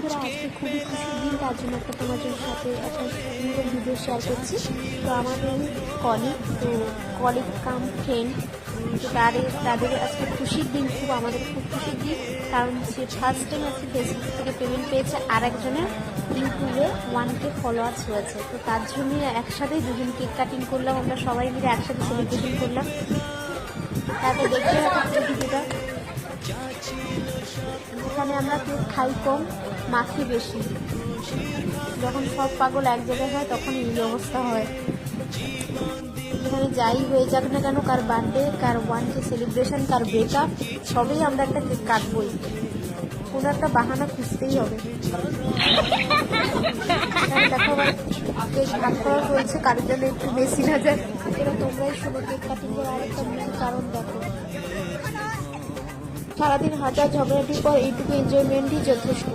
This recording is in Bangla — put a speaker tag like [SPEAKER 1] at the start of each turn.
[SPEAKER 1] বন্ধুরা, আজকে খুবই খুশির দিন, তার জন্য একটা তোমাদের সাথে একটা সুন্দর ভিডিও শেয়ার করছি। তো আমাদের কলিগ কাম ফ্রেন্ড, তো তাদের আজকে খুশির দিন, আমাদের খুব খুশির দিন, কারণ সে ফার্স্ট টাইম আজকে ফেসবুক থেকে পেমেন্ট পেয়েছে, আর একজনের ইউটিউবে 1K ফলোয়ার্স হয়েছে। তো তার জন্য একসাথেই দুজন কেক কাটিং করলাম, আমরা সবাই মিলে একসাথে সেলিব্রেশন করলাম। তারপর দেখতে হবে ভিডিওটা। এখানে আমরা কেক খাই কম, মাখি বেশি। যখন সব পাগল এক জায়গায় হয় তখন এই অবস্থা হয়। এখানে যাই হয়ে যাক না কেন, কার বার্থডে, কার 1K সেলিব্রেশন, কার ব্রেকআপ, সবেই আমরা একটা কেক কাটবই, কোনো একটা বাহানা খুঁজতেই হবে। দেখো কেক ভাগ করা হয়েছে, কারোর জন্য একটু বেশি না যায়। এরা তোমরাই শোনো কেক কাটিং করে আরেকটা মেন কারণ দেখো, সারাদিন হাজার ঝগড়াটির পর এইটুকু এনজয়মেন্টই যথেষ্ট।